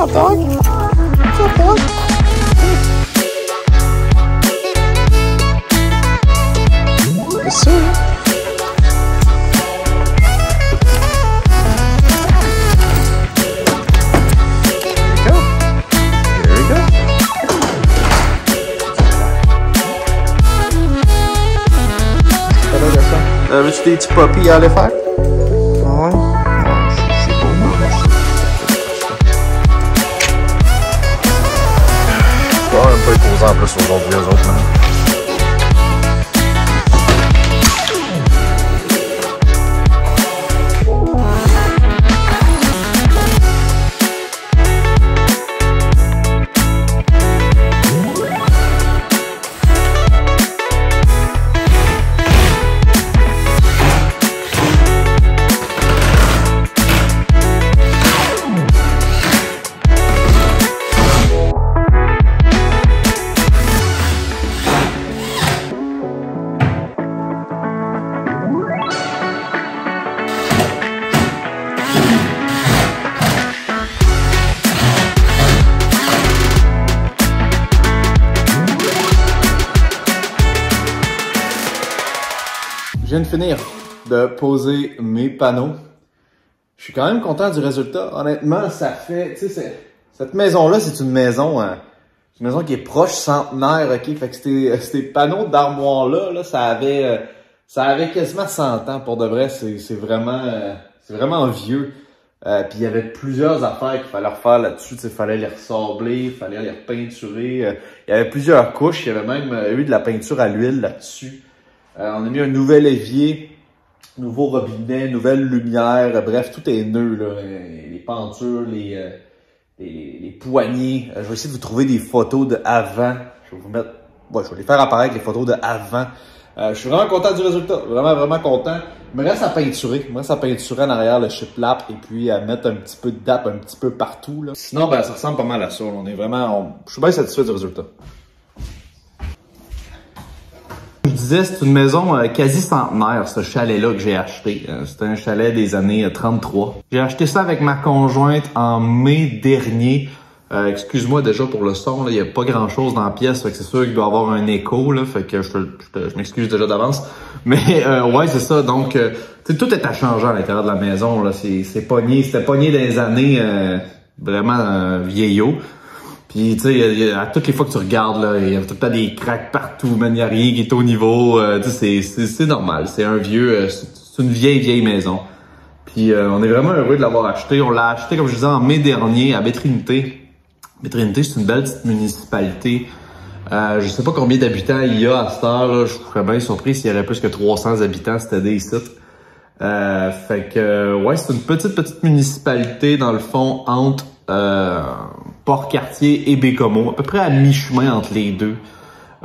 hot dog. Hot dog. Yes, sir. Veux-tu des petits poppies à aller faire? Ah ouais? C'est beau, moi. Je vais même pas y poser en plus aujourd'hui, eux autres, man. Je viens de finir de poser mes panneaux. Je suis quand même content du résultat. Honnêtement, ça fait, tu sais, cette maison-là, c'est une maison qui est proche centenaire, ok? Fait que ces panneaux d'armoire-là, ça avait quasiment 100 ans pour de vrai. C'est vraiment vieux. Puis il y avait plusieurs affaires qu'il fallait refaire là-dessus. Il fallait les ressabler, il fallait les repeinturer. Il y avait plusieurs couches. Il y avait même eu de la peinture à l'huile là-dessus. On a mis un nouvel évier, nouveau robinet, nouvelle lumière, bref, tout est neuf, là. Les pentures, les poignées. Je vais essayer de vous trouver des photos de avant. Je vais vous mettre, je vais les faire apparaître, les photos de avant. Je suis vraiment content du résultat, vraiment content. Il me reste à peinturer, en arrière le shiplap et puis à mettre un petit peu de date un petit peu partout, là. Sinon, ça ressemble pas mal à ça. Je suis bien satisfait du résultat. Je disais, c'est une maison quasi centenaire, ce chalet-là que j'ai acheté. C'était un chalet des années 33. J'ai acheté ça avec ma conjointe en mai dernier. Excuse-moi déjà pour le son, il n'y a pas grand-chose dans la pièce, fait que c'est sûr qu'il doit y avoir un écho, là, fait que je m'excuse déjà d'avance. Mais ouais, c'est ça, donc tout est à changer à l'intérieur de la maison, là. C'était pogné dans les années vraiment vieillots. Puis, tu sais, à toutes les fois que tu regardes, là, il y a tout le temps des craques partout, man, il n'y a rien qui est au niveau. Tu sais, c'est normal. C'est un vieux, c'est une vieille maison. Puis, on est vraiment heureux de l'avoir acheté. On l'a acheté, comme je disais, en mai dernier, à Baie-Trinité. Baie-Trinité, c'est une belle petite municipalité. Je sais pas combien d'habitants il y a à cette heure, là. Je serais bien surpris s'il y avait plus que 300 habitants, c'était des sites. Fait que, ouais, c'est une petite municipalité, dans le fond, entre, Port-Cartier et Bécomo, à peu près à mi-chemin entre les deux.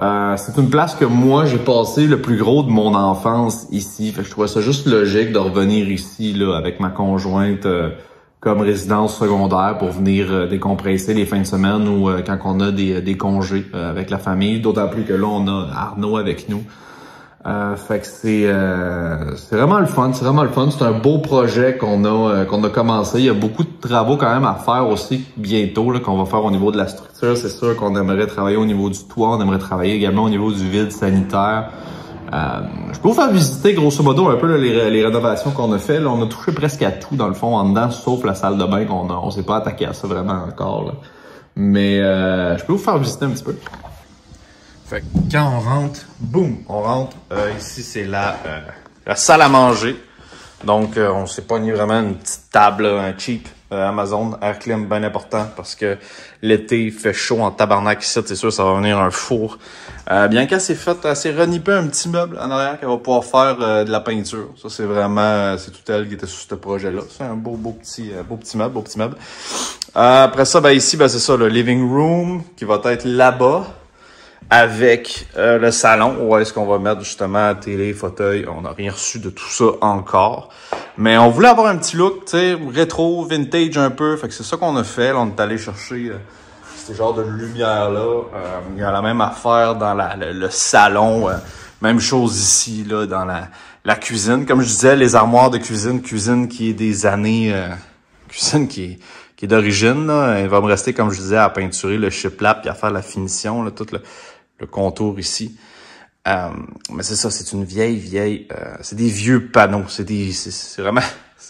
C'est une place que moi, j'ai passé le plus gros de mon enfance ici. Fait que je trouvais ça juste logique de revenir ici là avec ma conjointe comme résidence secondaire pour venir décompresser les fins de semaine ou quand on a des congés avec la famille. D'autant plus que là, on a Arnaud avec nous. Fait que c'est vraiment le fun, c'est un beau projet qu'on a commencé. Il y a beaucoup de travaux quand même à faire aussi bientôt là, qu'on va faire au niveau de la structure. C'est sûr qu'on aimerait travailler au niveau du toit, on aimerait travailler également au niveau du vide sanitaire. Je peux vous faire visiter grosso modo un peu là, les rénovations qu'on a fait. Là, on a touché presque à tout dans le fond en dedans, sauf la salle de bain on s'est pas attaqué à ça vraiment encore. Là. Mais je peux vous faire visiter un petit peu. Fait que quand on rentre, boum, on rentre. Ici, c'est la salle à manger. Donc, on s'est pogné vraiment une petite table, un cheap Amazon, air clim bien important parce que l'été, il fait chaud en tabarnak ici. C'est sûr, ça va venir un four. Bien qu'elle s'est renippé un petit meuble en arrière qu'elle va pouvoir faire de la peinture. Ça, c'est vraiment, c'est tout elle qui était sur ce projet-là. C'est un beau petit meuble. Après ça, ici, c'est ça, le living room qui va être là-bas. Avec le salon où est-ce qu'on va mettre justement télé, fauteuil. On n'a rien reçu de tout ça encore. Mais on voulait avoir un petit look, tu sais, rétro, vintage un peu. Fait que c'est ça qu'on a fait. Là, on est allé chercher ces genres de lumière-là. Il y a la même affaire dans le salon. Même chose ici, là, dans la cuisine. Comme je disais, les armoires de cuisine qui est des années... cuisine qui qui est d'origine. Il va me rester, comme je disais, à peinturer le shiplap puis à faire la finition, là, tout le contour ici. Mais c'est ça, c'est une vieille, c'est des vieux panneaux. C'est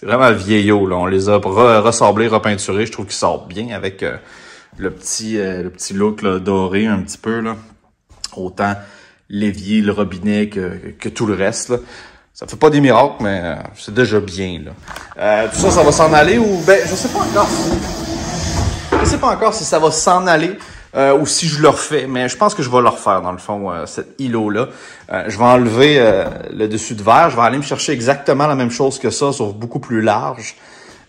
vraiment vieillot, là. On les a ressablés, repeinturés. Je trouve qu'ils sortent bien avec le petit look là, doré un petit peu, là. Autant l'évier, le robinet que tout le reste, là. Ça fait pas des miracles, mais c'est déjà bien, là. Tout ça, ça va s'en aller ou... Ben, je sais pas encore si ça va s'en aller ou si je le refais, mais je pense que je vais le refaire, dans le fond, cet îlot-là. Je vais enlever le dessus de verre. Je vais aller me chercher exactement la même chose que ça, sauf beaucoup plus large.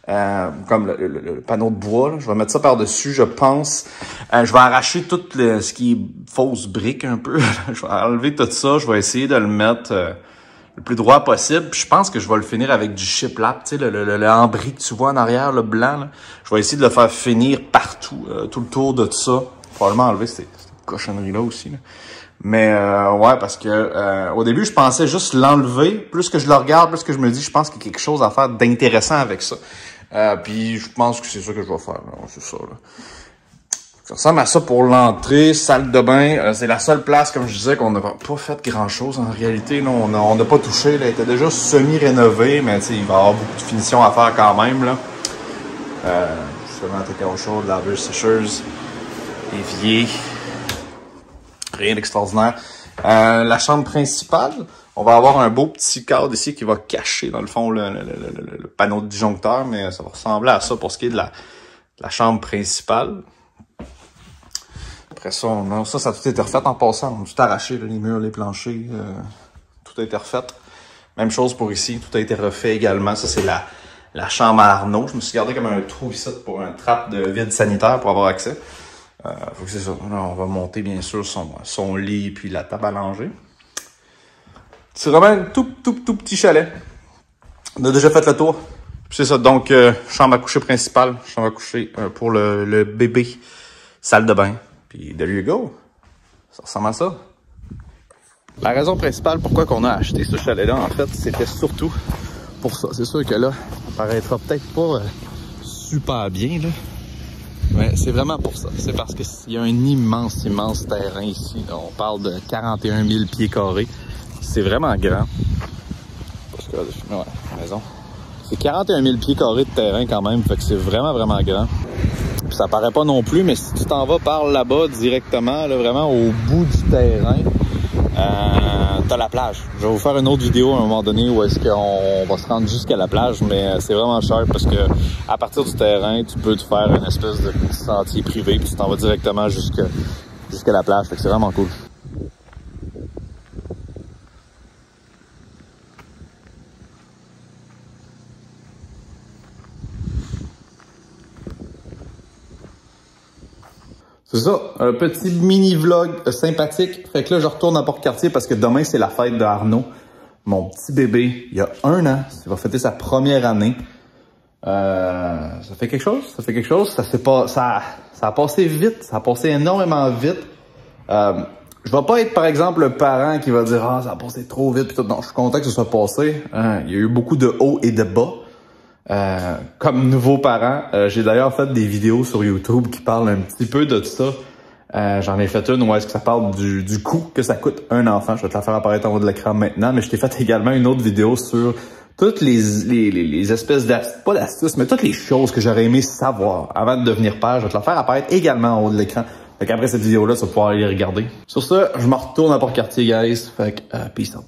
Comme le panneau de bois, là. Je vais mettre ça par-dessus, je pense. Je vais arracher tout ce qui est fausse brique un peu. Je vais enlever tout ça. Je vais essayer de le mettre le plus droit possible. Puis je pense que je vais le finir avec du shiplap, tu sais, le ambris que tu vois en arrière, le blanc. Là. Je vais essayer de le faire finir partout, tout le tour de tout ça. Probablement enlever cette cochonnerie-là aussi. Là. Mais ouais, parce que au début, je pensais juste l'enlever. Plus que je le regarde, plus que je me dis, je pense qu'il y a quelque chose à faire d'intéressant avec ça. Puis je pense que c'est ça que je vais faire. C'est ça, là. Ça ressemble à ça pour l'entrée, salle de bain. C'est la seule place, comme je disais, qu'on n'a pas fait grand-chose en réalité. Là, on n'a pas touché. Là, elle était déjà semi-rénovée, mais il va y avoir beaucoup de finition à faire quand même. Là. Justement, t'es au chaud, laveuse, sécheuse, évier. Rien d'extraordinaire. La chambre principale, on va avoir un beau petit cadre ici qui va cacher, dans le fond, le panneau de disjoncteur, mais ça va ressembler à ça pour ce qui est de la chambre principale. Après ça, ça a tout été refait en passant. On a tout arraché, là, les murs, les planchers, tout a été refait. Même chose pour ici, tout a été refait également. Ça, c'est la chambre à Arnaud. Je me suis gardé comme un trou ici pour un trappe de vide sanitaire pour avoir accès. Faut que c'est ça. Là, on va monter, bien sûr, son lit puis la table à langer. C'est vraiment un tout petit chalet. On a déjà fait le tour. C'est ça, donc chambre à coucher principale, chambre à coucher pour le bébé, salle de bain. Puis, there you go. Ça ressemble à ça. La raison principale pourquoi on a acheté ce chalet-là, en fait, c'était surtout pour ça. C'est sûr que là, ça paraîtra peut-être pas super bien, là. Mais c'est vraiment pour ça. C'est parce qu'il y a un immense terrain ici. Là, on parle de 41 000 pieds carrés. C'est vraiment grand. Parce que, ouais, raison. C'est 41 000 pieds carrés de terrain quand même. Fait que c'est vraiment grand. Puis ça paraît pas non plus, mais si tu t'en vas par là-bas directement, là, vraiment au bout du terrain, t'as la plage. Je vais vous faire une autre vidéo à un moment donné où est-ce qu'on va se rendre jusqu'à la plage, mais c'est vraiment cher parce que à partir du terrain, tu peux te faire une espèce de petit sentier privé puis tu t'en vas directement jusqu'à la plage. Fait que c'est vraiment cool. C'est ça, un petit mini-vlog sympathique. Fait que là, je retourne à Port-Cartier parce que demain, c'est la fête de Arnaud. Mon petit bébé, il y a 1 an. Il va fêter sa première année. Ça fait quelque chose, ça a passé vite, ça a passé énormément vite. Je vais pas être, par exemple, le parent qui va dire « Ah, ça a passé trop vite » pis tout. Non, je suis content que ce soit passé. Il y a eu beaucoup de hauts et de bas. Comme nouveau parent, j'ai d'ailleurs fait des vidéos sur YouTube qui parlent un petit peu de ça. J'en ai fait une où est-ce que ça parle du coût que ça coûte un enfant. Je vais te la faire apparaître en haut de l'écran maintenant, mais je t'ai fait également une autre vidéo sur toutes les espèces d'astuces, pas d'astuces, mais toutes les choses que j'aurais aimé savoir avant de devenir père. Je vais te la faire apparaître également en haut de l'écran. Fait qu'après cette vidéo-là, tu vas pouvoir aller les regarder. Sur ça, je me retourne à Port-Cartier, guys. Fait que, peace out.